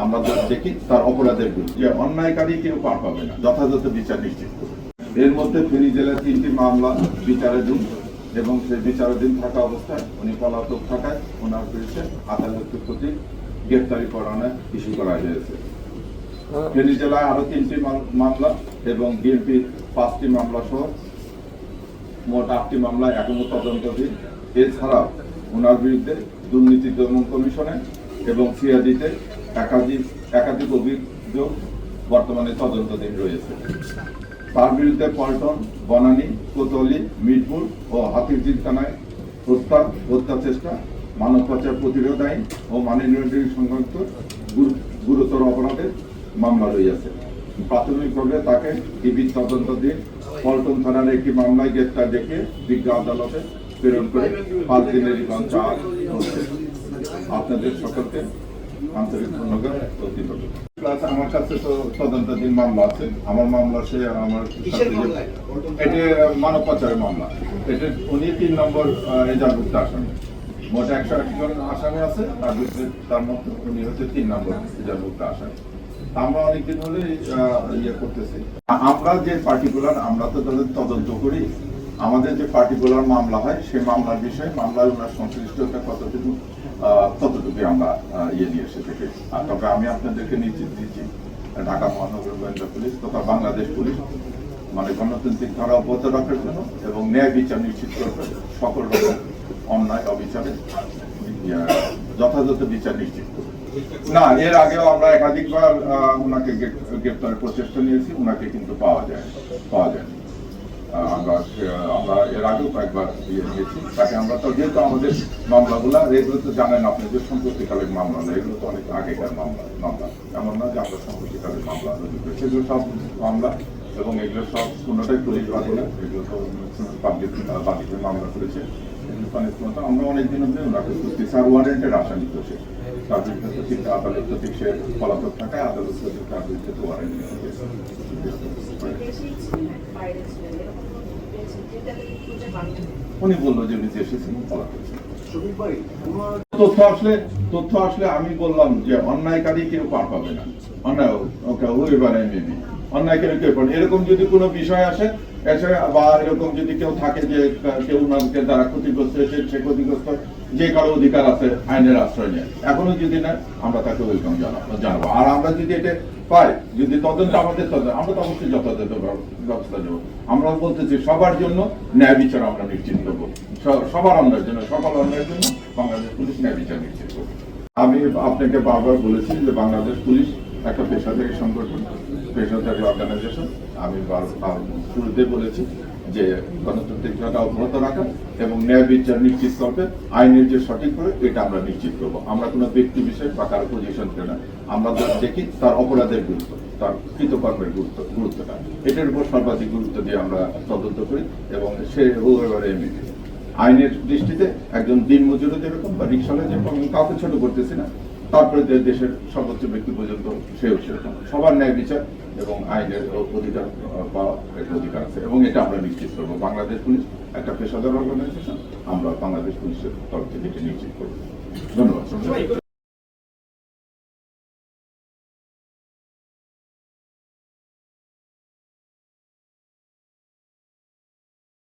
আমরা দেখি তার অপরাধের বিরুদ্ধে যে অন্যায়কারী কেউ পার পাবে না, যথাযথ বিচার নিশ্চিত করবে। এর মধ্যে ফেনী জেলার 3টি মামলা বিচারাধীন এবং সেই বিচারাধীন থাকা অবস্থায় উনি পলাতক থাকায় ওনার বিরুদ্ধে আদালতের প্রতি গ্রেপ্তারি পরোয়ানা ইস্যু করা হয়েছে। ফেনী জেলায় আরো 3টি মামলা এবং বিএনপির 5টি মামলা সহ মোট 8টি মামলা এখনো তদন্তাধীন। এছাড়াও ওনার বিরুদ্ধে দুর্নীতি দমন কমিশনে এবং সিআইডিতে একাধিক অভিযোগ বর্তমানে তদন্তাধীন রয়েছে। তার বিরুদ্ধে পল্টন, বনানী, কোতোয়ালি, মিরপুর ও হাতিরঝিল থানায় হত্যা চেষ্টা, মানব পাচার প্রতিরোধ আইন ও মানি লন্ডারিং সংক্রান্ত গুরুতর অপরাধের মামলা রয়েছে। প্রাথমিকভাবে তাকে ডিবির তদন্তাধীন পল্টন থানার একটি মামলায় গ্রেপ্তার ডেকে বিজ্ঞ আদালতে প্রেরণ করে 5 দিনের রিমান্ড চাওয়া হচ্ছে। আপনাদের সকলকে আন্তরিক ধন্যবাদ ও কৃতজ্ঞতা। প্লাস আমার কাছে তো তদন্তাধীন মামলা আছে। আমার মামলা সে আমার এটি মানব পাচারের মামলা। এটা উনি 3 নম্বর এজাহারভুক্ত আসামি। মোট 108 জন আসামি আছে, তার মধ্যে উনি হচ্ছে 3 নম্বর এজাহারভুক্ত আসামি। আমরা অনেকদিন হলে করতেছি। আমরা যে পার্টিকুলার আমরা তো তাদের তদন্ত করি, আমাদের যে পার্টিকুলার মামলা হয় সেই মামলার বিষয়ে মামলায় ওনার সংশ্লিষ্টতা কতটুকু আমরা নিয়ে এসে থেকে। তবে আমি আপনাদেরকে নিশ্চিত দিচ্ছি ঢাকা মহানগর গোয়েন্দা পুলিশ তথা বাংলাদেশ পুলিশ মানে গণতান্ত্রিক ধারা অব্যাহত রাখার জন্য এবং ন্যায় বিচার নিশ্চিত করবে, সকল রকম অন্যায় অবিচারে যথাযথ বিচার নিশ্চিত করবে। না, এর আগেও আমরা একাধিকবার ওনাকে গ্রেপ্তারের প্রচেষ্টা নিয়েছি, ওনাকে কিন্তু পাওয়া যায়। আমরা এর আগেও কয়েকবার নিয়েছি তাকে। আমরা তো যেহেতু আমাদের মামলাগুলো এগুলো তো জানেন আপনি যে সম্প্রতিকালের মামলা না, এগুলো তো অনেক আগেকার মামলা এমন না যে আমরা সম্প্রতিকালের মামলা সেগুলো সব মামলা এবং এগুলো সব কোনোটাই পুলিশ বাদীরা, এগুলো তো বাদীদের মামলা করেছে। আমরা অনেকদিন অব্দি ওনাকে খুঁজতেছি আর ওয়ারেন্টের আসামি তো সে তার বিরুদ্ধে আদালত প্রতীক সে পলাতক থাকায় আদালত প্রতীক তার বিরুদ্ধে তো ওয়ারেন্ট উনি বললো যে উনি এসেছেন পলাতক। তথ্য আসলে আমি বললাম যে অন্যায়কারী কেউ পার পাবে না। অন্যায়কারী কেউ পাবে। এরকম যদি কোনো বিষয় আসে বা এরকম যদি কেউ থাকে যে কেউ ওনাকে দ্বারা ক্ষতিগ্রস্ত হয়েছে, সে ক্ষতিগ্রস্ত যে কারো অধিকার আছে আইনের আশ্রয় নেয়, এখনো যদি না আমরা তাকে ওয়েলকাম জানাবো। আর আমরা যদি এটা পাই, যদি তদন্ত আমাদের আমরা তো অবশ্যই যথাযথ ব্যবস্থা নেব। আমরা বলতেছি সবার জন্য ন্যায় বিচার আমরা নিশ্চিত করবো, সবার অন্যায়ের জন্য, সকল অন্যায়ের জন্য বাংলাদেশ পুলিশ ন্যায় বিচার নিশ্চিত করবো। আমি আপনাকে বারবার বলেছি যে বাংলাদেশ পুলিশ একটা পেশাদারী সংগঠন, পেশাদারী অর্গানাইজেশন। আমি শুরুতে বলেছি যে গণতান্ত্রিক ধারা অব্যাহত রাখা এবং ন্যায় বিচার নিশ্চিত করবে, আইনের যে সঠিক করে এটা আমরা নিশ্চিত করবো। আমরা কোনো ব্যক্তি বিশেষ বা কারো পজিশন করে না, আমরা দেখি তার অপরাধের গুরুত্ব, তার কৃতকর্মের গুরুত্বটা, এটার উপর সর্বাধিক গুরুত্ব দিয়ে আমরা তদন্ত করি এবং সে এবারে আইনের দৃষ্টিতে একজন দিন মজুরও যেরকম বা রিক্সাওয়ালা যেরকম, কাউকে ছোট করতেছি না, তারপরে দেশের সর্বোচ্চ ব্যক্তি পর্যন্ত সেও সেরকম সবার ন্যায় বিচার এবং আইনের অধিকার পাওয়া একটা অধিকার আছে এবং এটা আমরা নিশ্চিত করবো। বাংলাদেশ পুলিশ একটা পেশাদার অর্গানাইজেশন, আমরা বাংলাদেশ পুলিশের তরফ থেকে এটা নিশ্চিত করবো। ধন্যবাদ।